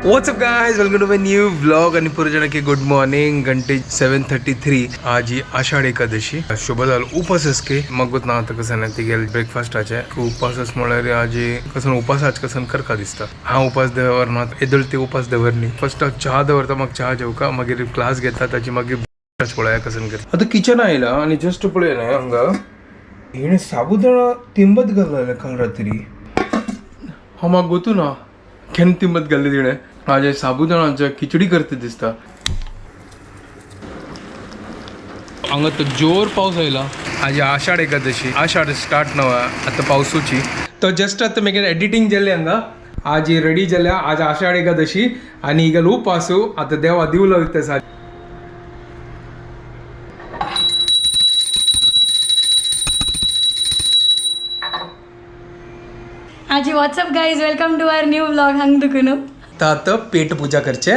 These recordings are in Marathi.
WhatsApp guys, welcome to my new vlog आणि पुरजनके गुड मॉर्निंग. घंटे 7:33. आज ही आषाढ एकादशी शुभ झालं उपास असके मग ना आता कसं नाही ती गेल ब्रेकफास्टाचे उपास म्हळ्यार आज कसं उपास आज कसं करका दिसता. हा उपास दवरना एदळते उपास दवरनी फर्स्ट चहा दवरता मग चहा जेवका मागीर क्लास घेता ताची मागीर पळया कसं कर. आता किचन आयला आणि जस्ट पळय ना हांगा हिने साबुदाणा तिंबत घालले काल रात्री. हा म्हाका गोतू ना केन्ना तिंबत घाल्ली तिणे. आज साबुदाणाच्या खिचडी करते दिसता. हांगा तो जोर पावस आयला. आज आषाढ एकादशी आषाढ स्टार्ट नवा आता पावसूची तो जस्ट आता मेगेन एडिटिंग जाल्ले हांगा. आज रेडी जाल्या. आज आषाढ एकादशी आणि ಈಗ उपासू आता देवा दिवलो वयता. हाजी what's up guys, welcome to our new vlog. हंग दुकुनु आता पेट पूजा करचे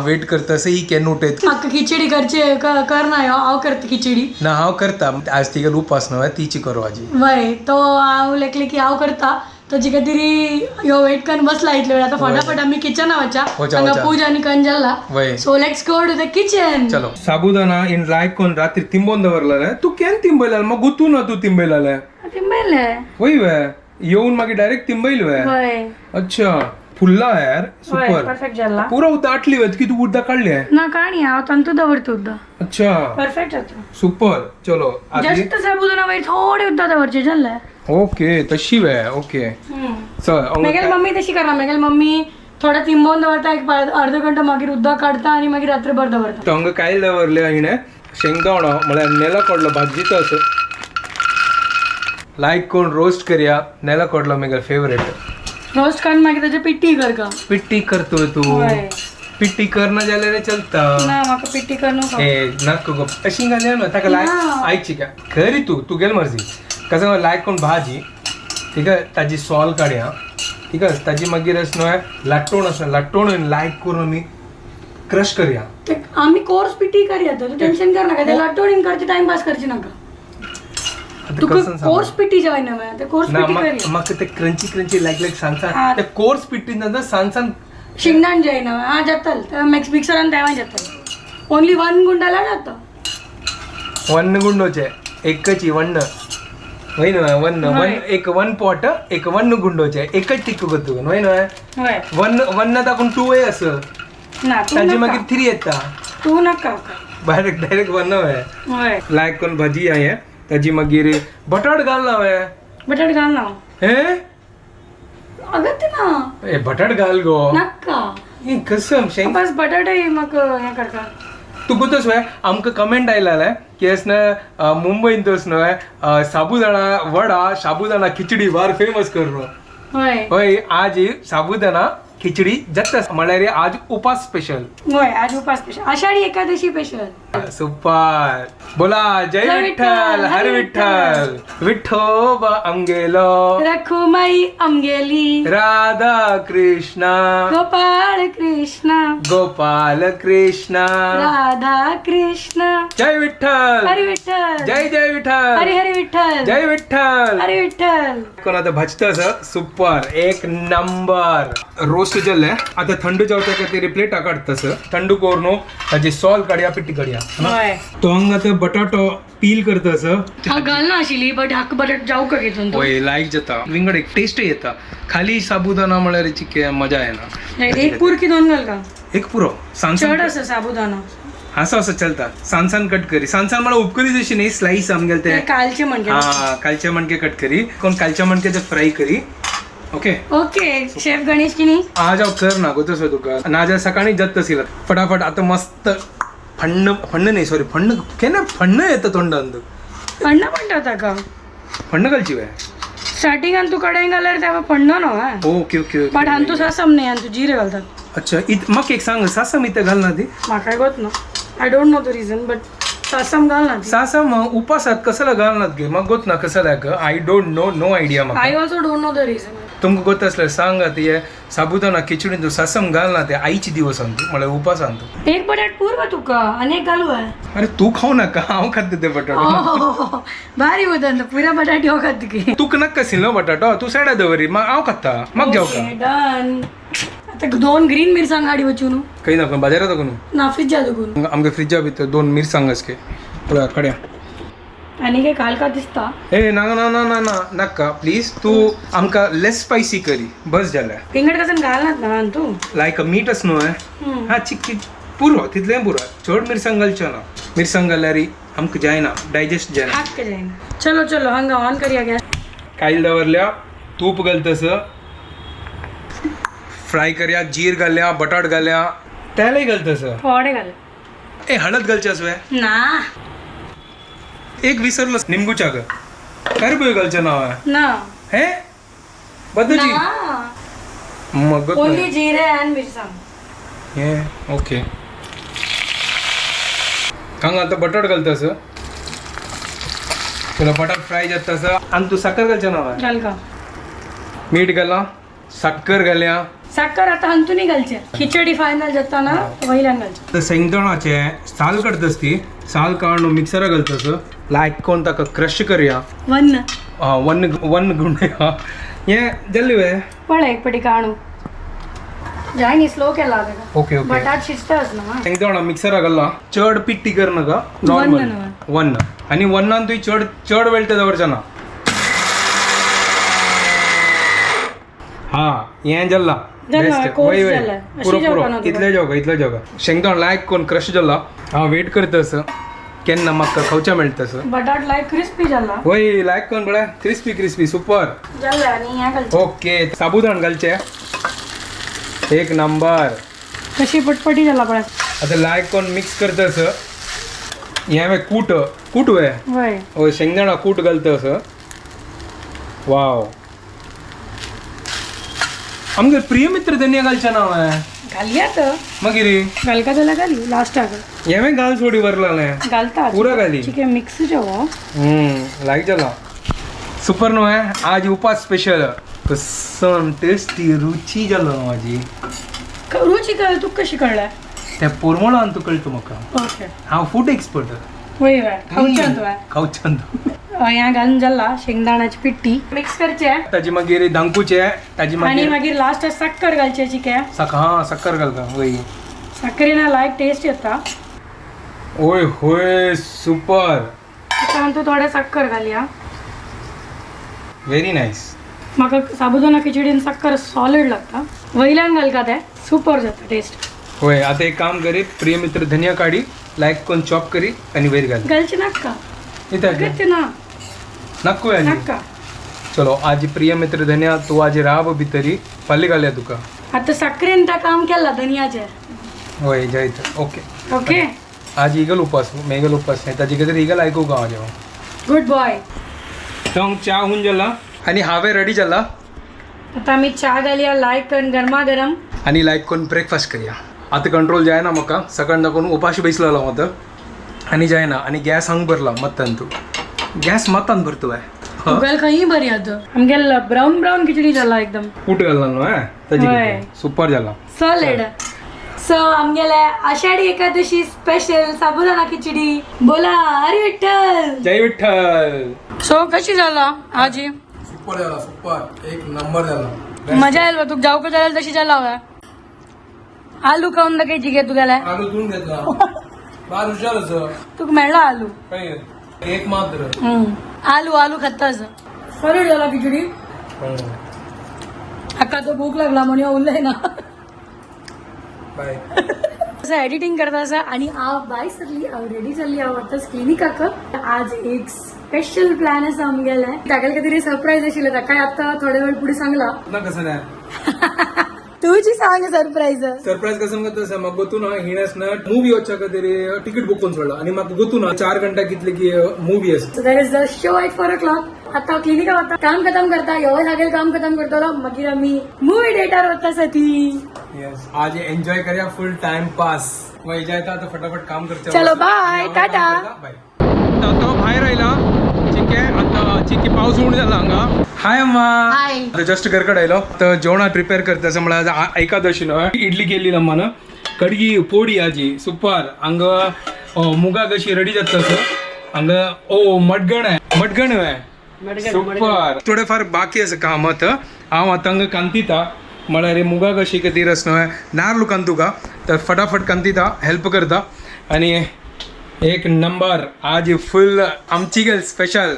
वेट करता ही केन उठेत अक्क खिचडी करचे करना हांव करता खिचडी ना हांव करता. आज तिगेल उपास न्हय तीची करू आजी वय तो हांव लेखले की हांव करता तो जिका तरी यो वेट करून बसला इतले वेळ. आता फटाफट आम्ही किचन वचा हांगा पूजा आणि कन जाल्ला. So let's go to the kitchen. चलो साबुदाणा इन लायक कोन रात्री तिंबोन दवरला. तू केन तिंबयला मग गुतू ना तू तिंबयला तिंबेले वय वे येऊन मागे डायरेक्ट तिंबईल वे. अच्छा फुल्ला यार सुपर परफेक्ट जाला पूरा दाटली वेत की तू उड्डा काढली आहे ना काणी हांव तंतू दवरतो उद्दा. अच्छा परफेक्ट जातो सुपर. चलो जस्ट साबुदाणा वयर थोडे उद्दा दवरचे जाल्ले. ओके तशी वे ओके चल. मेगेल मम्मी तशी करना. मेगेल मम्मी थोडा तिंबोन दवरता एक अर्ध घंटा मागीर उद्दा काढता आणि मागीर रात्रभर दवरता. तो हांगा काय दवरले हिने शेंगदाणो म्हळ्यार नेला कोडलो भाजीचो असो लायक कोण रोस्ट करया. नेला कोडलो मेगेल फेवरेट. रोस्ट करून मागीर त्याची पिट्टी कर का. पिट्टी करतोय तू पिट्टी करना जाल्यार चलता ना म्हाका पिट्टी करू ए नको गो अशी घाल्या ना ताका लायक आयची का खरी तू गेल मर्जी कसं लायक कोण भाजी ठीक आहे ताजी सॉल काढया ठीक आहे ताजी मागीर असं लाट्टोण असं लाट्टोण लायक करून आमी क्रश करया. आम्ही कोर्स पिट्टी करया तू टेन्शन कर नका. ते लाटोडीन करची टाइमपास करची नका. तू कोर्स पिट्टी जेवाय ना ते कोर्स पिट्टी करया. म्हाका ते क्रंची क्रंची लायक सांगता ते कोर्स पिट्टी नंतर सांग शिंगदाण जाय ना हा जातल मिक्सरान तेव्हा जातल. ओनली वन गुंडाला जाता वन्न गुंडोचे एकच वन्न वय ना वन्न एक वन पॉट एक वन्न गुंडोचे एकच टिक्क करतो वय ना वन्न दाखवून टू वे असं ताजी मागीर 3 येता. तू नका डायरेक्ट वन्न वय लायक कोण भाजी आहे ताजी मागीर बटाट घालना वे. बटाट घाल ना हे अगत ना ए बटाट घाल गो नका हे कसम शेंग बस बटाटे मग हे करता. तू गुतोस वे आमकां कमेंट आयला की असं मुंबईन तोस न्हय साबुदाणा वडा साबुदाणा खिचडी वार फेमस करो. होय आज साबुदाणा खिचडी जगता म्हळ्यार आज उपास स्पेशल. होय आज उपास special Ashadhi Ekadashi special. Super. बोला जय विठ्ठल हर विठ्ठल विठ्ठोबा आमगेलो रखुमाई आमगेली राधा कृष्ण गोपाळ कृष्ण गोपाल कृष्ण राधा कृष्ण. जय विठ्ठल हरी विठ्ठल जय जय विठ्ठल हरी हरी विठ्ठल जय विठ्ठल हरी विठ्ठल. कोण आता भाजत असं सुपर एक नंबर. रोस्ट जल्ले आता थंड जावता का ते प्लेट काढत तसं थंड करून ताजी सॉल काढया पिट्टी काढया. तो हांगा आता बटाटो पील करता असं हा घाल ना आशिल्ली बट हाक बटाट जाऊ का घेतून होय लायक जाता विंगड एक टेस्ट येता. खाली साबुदाणा म्हळ्यार याची मजा येना. एक पूर की दोन घाल का एक पुरो सांसान चढ असं साबुदाणा असं असं चलता. सांसान कट करी सांसान मला उपकरी जशी नाही स्लाइस आमगेल ते कालचे म्हणजे हा कालचे मणके कट करी कोण कालच्या मणक्याचे फ्राय करी. ओके ओके शेफ गणेश की नाही आज हांव कर ना गो तसो तुका ना आज सकाळी जात तसिला फटाफट आता मस्त फण्ण नाही सॉरी फण्ण केन्ना फण्ण येतं तोंडांत. फण्ण म्हणतात का फण्ण घालची वे स्टार्टिंगान तू कडेन घाल्यार तेव्हा फण्ण न्हू. ओके ओके बट हांव तू सासम नाही हांव तू जिरे घालतात. अच्छा म्हाका एक सांग सासम इथं घाल ना ती म्हाका गोत ना I don't know the reason but सासम घाल ना. सासम उपासात कसला घालनात गे म्हाका गोत ना कसला I don't know no idea म्हाका. I also don't know the reason. तुमकां ಗೊತ್ತ असल्यार सांगा ते साबुदाणा खिचडीन तू ससम घाल ना ते आईचे दिवस आणतो मला उपास आणतो एक बटाट पूर्व तुका अनेक घालू आहे अरे तू खाऊ नका हांव खाते ते बटाटो भारी होतं पुऱ्या बटाटी हो खात की तूक नक्का सिलो बटाटो तू सायडा दवरी मग हांव खाता मग जाऊ का डन आता 2 ग्रीन मिरसांग गाडी वचून काही नको बाजारात नको ना फ्रिज दुखून आमच्या फ्रिजा भितर 2 मिरसांग असके पळय कड्या आणि काय काल का दिसता ए ना ना ना ना ना नक्का प्लीज तू आमका लेस स्पायसी करी बस जाल्या पिंगट कसं घालनात ना तू लायक मीठच न्हू हा चिक पुरो तितले पुरो चड मिरसांग घालच्यो ना मिरसांग घाल्यार आमकां जायना डायजेस्ट जायना हाक जायना चलो चलो हंगा ऑन करूया गॅस कायल दवरल्या तूप घालतस फ्राय करया जीर घाल्या बटाट घाल्या तेलय घालतस थोडे घाल ए हळद घालच्यास वे ना एक विसरलो निंबू ग काय रुपये घालच्या नाव ना हे बदजी ना मग ओनली जिरे अँड मिरसांग हे ओके हांगा आता बटाट घालतस तुला बटाट फ्राय जातस आणि तू साखर घालच्या नाव घाल का मीठ घाला साखर घाल्या साखर आता हंतुनी घालचे खिचडी फायनल जाताना वयल्यान घालचे तर शेंगदाणाचे साल काढतस ती साल काढून मिक्सर घालतस लायक कोण ताका क्रश करया वन वन गुंडया हे जल्ली वे पण एक पटी काणू जायनी स्लो केला आता ओके ओके बटाट शिजताच ना शेंगदाणा मिक्सर घालला चड पिट्टी कर नका नॉर्मल वन आणि वन्नान तुही चड वेळ ते दवरच्या ना हा हे जल्ला पुरो इतले जेवगा शेंगदाण लायक कोण क्रश जाला हा वेट करतस केन्ना म्हाका खावच्या मेळटस बटाट लायक क्रिस्पी जाला वय लायक कोण बळ्या क्रिस्पी सुपर जाला आणि हे घालचे ओके साबुदाण घालचे एक नंबर कशी पटपटी जाला पण आता लायक कोण मिक्स करतस हे वे कूट वे वय ओ शेंगदाणा कूट घालतस वाव आमगे प्रिय मित्र धनिया घालच्या नाव घालया तर मगिरी घालका जाल्यार घाली लास्टाक हे घाल सोडी वरला घालता पुरा घाली ठीक आहे मिक्स जेवो लाईक झाला सुपर नो आहे आज उपास स्पेशल सन टेस्टी रुची झालं माझी रुची कळ तू कशी कळलाय त्या पोरमोळान तू कळतो म्हाका ओके हांव फूड एक्सपर्ट वय वय खावच्यान तू खावच्यान ह्या घालून जाला शेंगदाण्याची पिट्टी मिक्स करचे ताजी मागीर दांकूचे ताजी आणि मागीर मागीर लास्ट साखर घालचे चिके हा साखर घालता वय साखरेना लायक टेस्ट येता ओय होय सुपर त्याच्यानंतर तू थोडे साखर घालया व्हेरी नाईस म्हाका साबुदाणा खिचडीन साखर सॉलिड लागता वयल्यान घालका ते सुपर जाता टेस्ट होय आता एक काम करी प्रिय मित्र धनिया काढी लायक कोण चॉप करी आणि वयर घाल घालचे नाका इथं ते ना नक्को नाका चलो आज प्रिय मित्र धनिया तू आज राब भितरी फाल्यां घालया तुका आता साखरेन त्या काम केला धनियाचे होय जायत ओके ओके आज इगल उपास मेगल उपास नाही ताजी कितें इगल आयकू का जेव्हा गुड बॉय तर च्या होऊन जाला आणि हावे रेडी जाला आता आम्ही चहा घालया लायक करून गरमागरम आणि लायक कोण ब्रेकफास्ट करूया आता कंट्रोल जायना म्हाका सकाळ दाखवून उपाशी बसलेला होता आणि जायना आणि गॅस हांग भरला मत्तान तू गॅस मत्तान भरतो आहे गल खंयी बरी आता आमगे ब्राऊन ब्राऊन खिचडी जाला एकदम कूट घालला न्हू ताजी सुपर जाला सॉलिड सो आमगेले आषाढी एकादशी स्पेशल साबुदाणा खिचडी बोला हरी विठ्ठल जय विठ्ठल सो कशी झाला आजी सुपर झाला सुपर एक नंबर झाला मजा येईल तुक जाऊ का जायला तशी झाला हवा आलू खाऊन दाखवायची घे तुला आलू धुवून घेतला बार हुशार तुक मेळला आलू एक मात्र आलू आलू खाताच सॉलिड झाला खिचडी अक्का तो भूक लागला म्हणून उरलंय ना बाय असं एडिटिंग करता असं आणि बाय सरली रेडी जाल्ली आवडताच क्लिनिकाक आज एक स्पेशल प्लॅन आसा आमगेले ताका कितें सरप्राईज आशिल्लो ताका आता थोडे वेळ पुढे सांगला ना कसं नाही तुझी सांग सरप्राईज सरप्राईज कसं करता म्हाका गोतून हिणस ना मूवी वच्चा खातीर तिकीट बुक करून सोडला आणि म्हाका गोतून 4 घंटा कितले की मूवी आसा so that is the show at 4 o'clock आता क्लिनिका वता काम खतम करता येवय लागेल काम खतम करतलो मागीर आमी मूवी डेटार वता सती यस आज एन्जॉय करया फुल टाइम पास वय जायता आता फटाफट काम करते चलो बाय टाटा बाय आता भायर आयला ठीक आहे आता चिक्की पावस उडून झाला हांगा हाय अम्मा हाय जस्ट घरकडे आयलो तर जेवणा प्रिपेअर करता असं म्हळ्यार एकादशी न्हय इडली केल्ली अम्मान कडगी पोडी आजी सुपर हांग मुगा कशी रेडी जाता हांग ओ मटगण आहे सुपर थोडेफार बाकी आसा काम आतां हांव आतां हांगा कांतिता म्हळ्यार हे मुगा कशी खातीर रस न्हय नारळ कांतुका तर फटाफट कांतिता हेल्प करता आनी एक नंबर आज फुल आमची गेल स्पेशल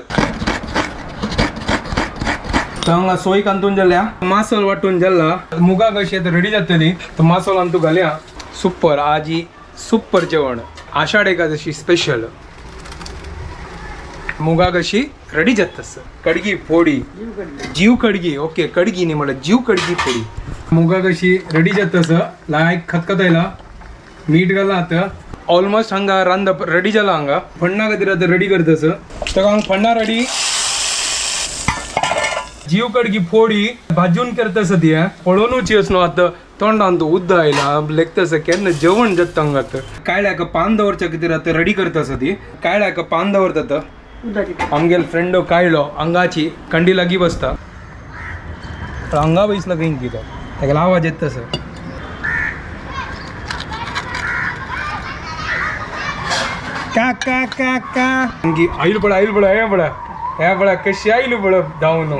हांगा सोय कांतून जाल्या मासोल वाटून जाल्ला मुगा कशी आतां रेडी जातली तर मासोल आमतू घालया सुपर आज ही सुपर जेवण आषाढ एकादशी स्पेशल मुगा कशी रेडी जातस कडगी फोडी जीव कडगी ओके कडगी न्ही म्हणल्यार जीव कडगी फोडी मुगा कशी रेडी जातस लायक खतखतायला मीठ घाला आता ऑलमोस्ट हांगा रांद रेडी जाला हांगा फण्णा खातीर आतां रेडी करतस तर हांगा फण्णा रेडी जीव कडगी फोडी भाजून करतस ती पळोवनूच न्हू आतां तोंडान तो उद्द आयला लेखतस केन्ना जेवण जाता हांगा कायल्याक पान दवरच्या खातीर आतां रेडी करतस ती कायल्याक पान दवरता आमगेल फ्रेंडो कायलो अंगाची कंडी लागी बसता हांगा बसला खंय कितें ताका आवाज येता तसो का का का का आईल पळय हे पळय कशी आईल पळय धांवन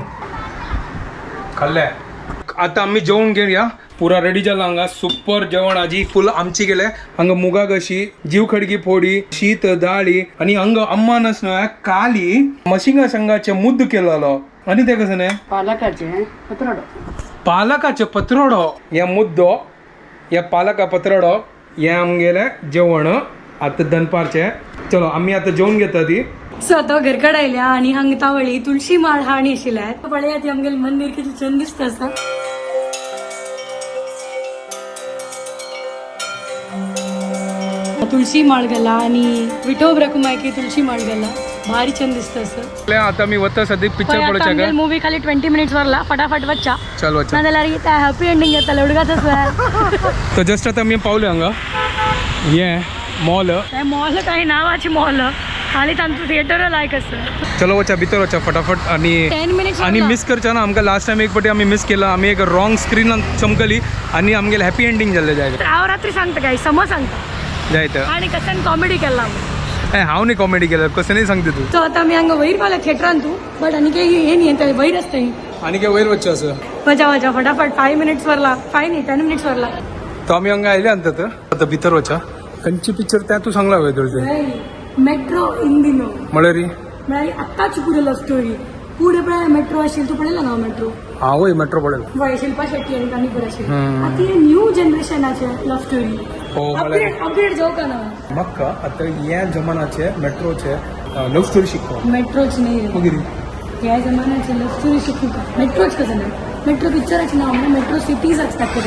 खाल्ले आता आम्ही जेवण घेऊया पुरा रेडी जाला हांगा सुपर जेवण आजी फुल आमची गेले हांगा मुगा कशी जीव खडगी फोडी शीत दाळी आणि हांगा अम्मानस न्हय काली मशिंगा संघाचे मुद्द केलेलो आणि ते कसं नाही पालकाचे पत्रोडो या मुद्दो या पालका पत्रोडो हे आमगेले जेवण आता दनपारचे चलो आम्ही आता जेवण घेता ती सो आता घरकडे आयल्या आणि हांगा तावळी तुळशी माळ हाणी आशिल्ल्या पळया ती आमगेले मंदिर किती छान दिसता आसा तुळशी माळ घाला आणि विठो ब्रकुमायकी तुळशी माळ घाला भारी छान दिसता असं आता मी वता सध्या पिक्चर पळोवच्या का मूवी खाली 20 मिनिट्स वरला फटाफट वच्चा चल वच्चा नाजाल्यार इता हॅपी एंडिंग येता उडगाच आसा तो जस्ट आता मी पावले हांगा ये मॉल मॉल काही नावाची मॉल आणि तांचो थिएटर लायक आसा चलो वच्चा भितर वच्चा फटाफट आणि 10 मिनिट्स आणि मिस करच्या ना आमकां लास्ट टाइम एक फावटी आमी मिस केला आमी एक रॉंग स्क्रीन चमकली आणि आमगेले हॅपी एंडिंग जाल्ले जाय हांव रात्री सांगता काय सम सांगता जायत आणि कसन कॉमेडी केला हांव न्ही कॉमेडी केलं कसं नाही सांगते तू सो आता आमी हांगा वयर पावल्या थिएटरान तू बट आनी काही हे न्ही ते वयर आसता आणि काय वयर वच्चा असं वचा फटाफट 5 मिनिट्स वरला 5 न्ही 10 मिनिट्स वरला तो आमी हांगा आयले अंत आता भितर वच्चा खंयची पिक्चर त्या तू सांगला हवे तुळशी मेट्रो इंदिनो म्हळ्यार म्हळ्यार आत्ताची पुढे लव्ह स्टोरी पुढे पळय मेट्रो आशिल्ली तू पळयला ना मेट्रो हां वय मेट्रो पळेल वय शिल्पा शेट्टी आणि कानीपूर आशिल्ली आता हे न्यू जनरेशनाचे लव्ह स्टोरी अपडेट जाऊ का ना म्हाका आता ह्या जमानाचे मेट्रोचे लव्ह स्टोरी शिकतो मेट्रोच नाही वगैरे ह्या जमान्याचे लव्ह स्टोरी शिकू का मेट्रोच कसं नाही मेट्रो पिक्चराचे नाव ना मेट्रो सिटीज असतात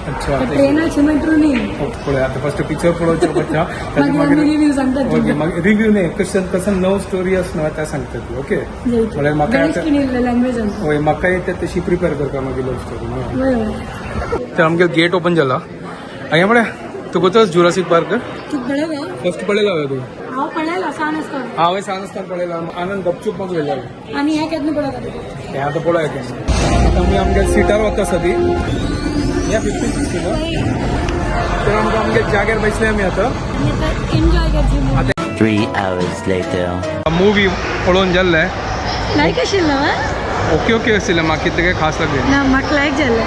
अच्छा ट्रेनाचे मेट्रो नाही पळय आता फर्स्ट पिक्चर पळोवचें पडटा मागीर रिव्ह्यू सांगतात ओके मागीर रिव्ह्यू न्ही कसं लव्ह स्टोरी आसना त्या सांगता तू ओके म्हळ्यार म्हाका लँग्वेज हय म्हाका येता तशी प्रिपेर करता मागीर लव्ह स्टोरी बरोबर तर आमगे गेट ओपन जाला हांगा म्हळ्यार तू कोचोस जुरासीक पार्क तू पळयला फर्स्ट पळयला हांवें तू हांव पळयला सान आसतना हांवें सांग आसतना पळयला आनंद गपचूप म्हाका वयला आनी हे केन्ना पळयता हें आतां पळय आता आमी आमगे सिटार वता सदी या 50-60 तर आमकां आमगे जाग्यार बसले आमी आतां एन्जॉय करची 3 hours later. मुवी पळोवन जाल्ले लायक आशिल्लो ओके ओके आशिल्लें म्हाका कितें काय खास लागलें ना म्हाका लायक जालें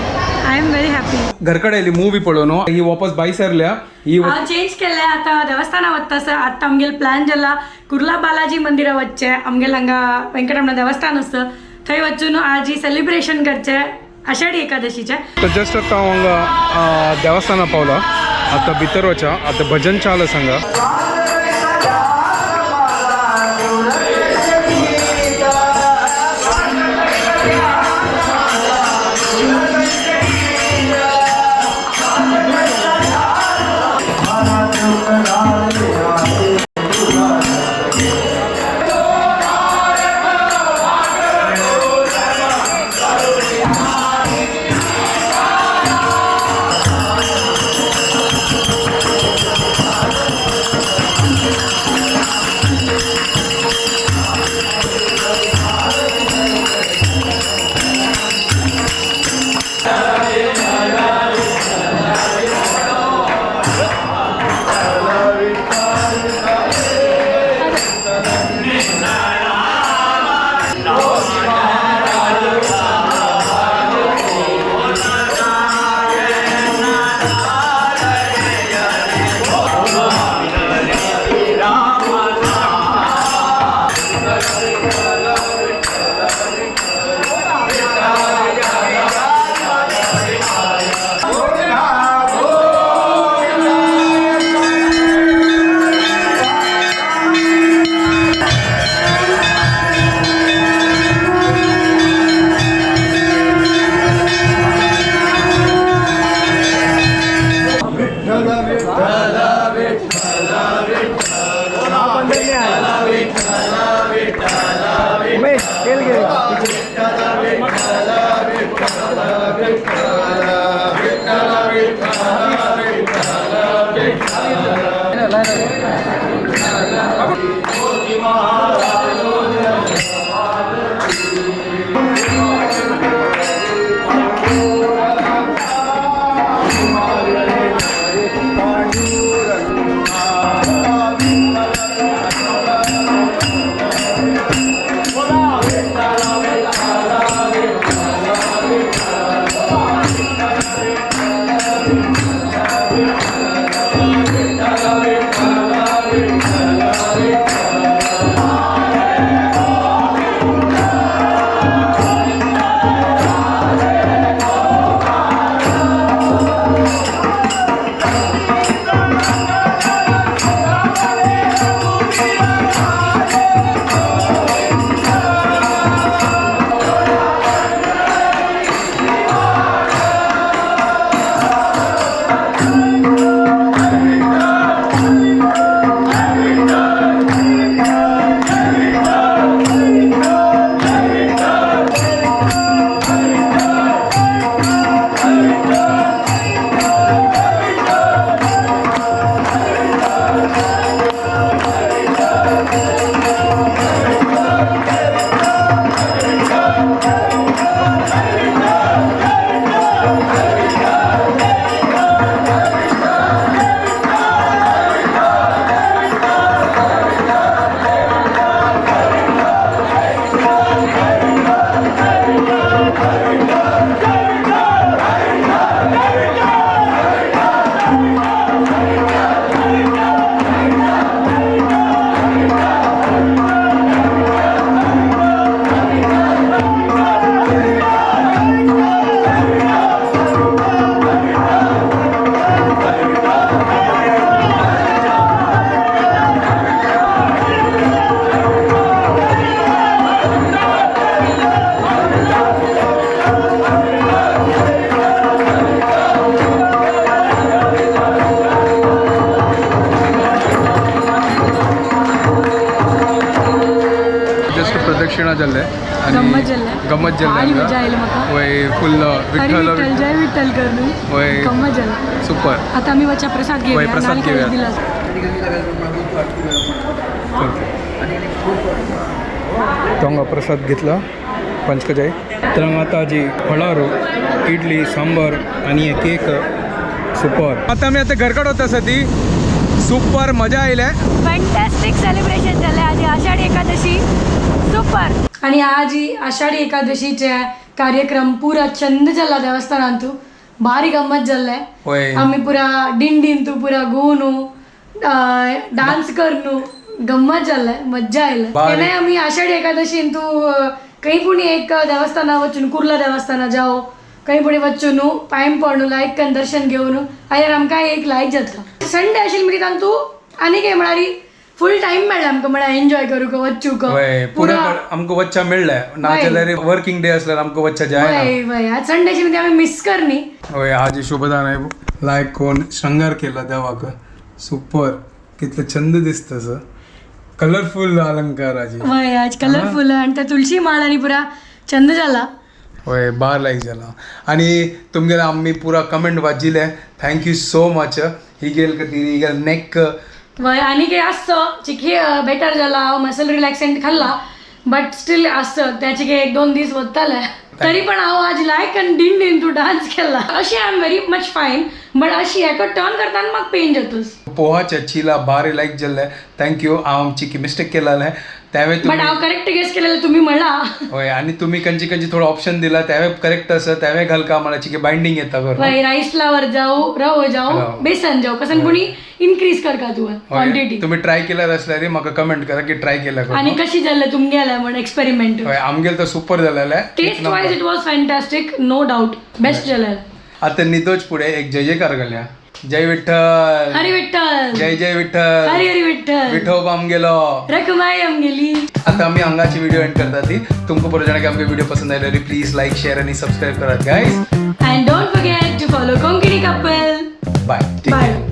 आय एम व्हेरी हॅपी घरकडे आयली मुवी पळोवन ही वापस बाई सरल्या ही हांव चेंज केलें आतां देवस्थाना वता सर आतां आमगेलो प्लॅन जाला कुर्ला बालाजी मंदिरा वचचें आमगेलें हांगा वेंकटरमण देवस्थान आसा थंय वचून आज ही सेलिब्रेशन करचें आषाढी एकादशीचें तर जस्ट आतां हांव हांगा देवस्थाना पावला आतां भितर वचा आतां भजन चाल सांगा जाल्लें गमत जाल्लें आनी हांगा. मजा आयली म्हाका वय फुल हरी विठ्ठल विठ्ठल जय विठ्ठल कर न्हू वय गंमत जालें सुपर. आता आम्ही वच्चा प्रसाद घेऊया प्रसाद नारळ घेऊया. दिला तो हांगा प्रसाद घेतला पंचकजाय. तर हांगा आतां जी फळारू इडली सांबर आणि हे केक सुपर. आता आमी आता घरकड वता ती सुपर मजा आयले. फॅन्टॅस्टिक सेलिब्रेशन झाले आज आषाढी एकादशी सुपर. आणि आज ही आषाढी एकादशीचे कार्यक्रम पुरा चंद जाला देवस्थानांतू भारी गंमत जाल्ले. होय आम्ही पुरा दिंडीन तू पुरा गोनू डान्स करनू गंमत जाल्ले मज्जा आयले. केन्नाय आम्ही आषाढी एकादशीन तू काही पुणी एक देवस्थाना वचून कुर्ला देवस्थाना जाओ काही पुणी वचून पायम पडू लायक कन दर्शन घेऊन आयर आमकां एक लायक जाता. संडे आशिल्ली म्हणून तू आनी काय म्हणारी फुल टाइम मेळ्ळा आमकां म्हणा एन्जॉय करूक वचूक पुरा आमकां वच्चा मेळ्ळें ना जाल्यार वर्किंग डे असल्यार आमकां वच्चा जायना. वय वय आज संडेची म्हणजे आम्ही मिस करनी. होय आज शुभदान आहे लायक कोण श्रंगार केला देवाक सुपर. कितलं छंद दिसता कलरफुल अलंकार आज. वय आज कलरफुल आणि त्या तुळशी माळ आणि पुरा छंद जाला. होय बार लायक जाला. आणि तुमगेला आम्ही पुरा कमेंट वाचिले थँक्यू सो मच. ही गेल ही गेल नेक वय आणि काही असतं चिकी बेटर झाला मसल रिलॅक्सेंट खाल्ला बट स्टील असतं त्याचे काही 1-2 दीस वतले तरी पण हांव आज लायक आनी दिंडीन तू डान्स केला अशी आय एम व्हेरी मच फायन बट अशी हेका टर्न करताना म्हाका पेन जातोस. पोहाच्या चिला बारी लायक जाल्ले थँक्यू. हांव चिकी मिस्टेक केलेले त्यावेळी बट हांव करेक्ट गेस केलेलं तुम्ही म्हणला. होय आणि तुम्ही खंयची थोडं ऑप्शन दिला त्यावेळी करेक्ट असं त्यावेळी घालका मला चिकी बाइंडिंग येता बरं. वय राईस फ्लावर जाऊ रवो जाऊ बेसन जाऊ कसं कोणी इनक्रीज कर का तू क्वांटिटी. तुम्ही ट्राय केल्यार असल्यार म्हाका कमेंट करा की ट्राय केला आणि कशी जाल्ले तुमगे आल्या म्हण एक्सपेरिमेंट. होय आमगेल तर सुपर जालेले. Taste wise it was fantastic no doubt best जालेलं. आता निदोज पुढे एक जय जयकार घालया. जय विठ्ठल हरी विठ्ठल जय जय विठ्ठल हरी हरी विठ्ठल विठोबा आमगेलो रखमाई आमगेली. आता आम्ही हांगाची व्हिडिओ एंड करता ती. तुमकां बरो जाणां की आमगे व्हिडिओ पसंद आयल्यार प्लीज लाईक शेअर आणि सबस्क्राईब करात guys. And don't forget to follow Konkini couple. Bye. Bye.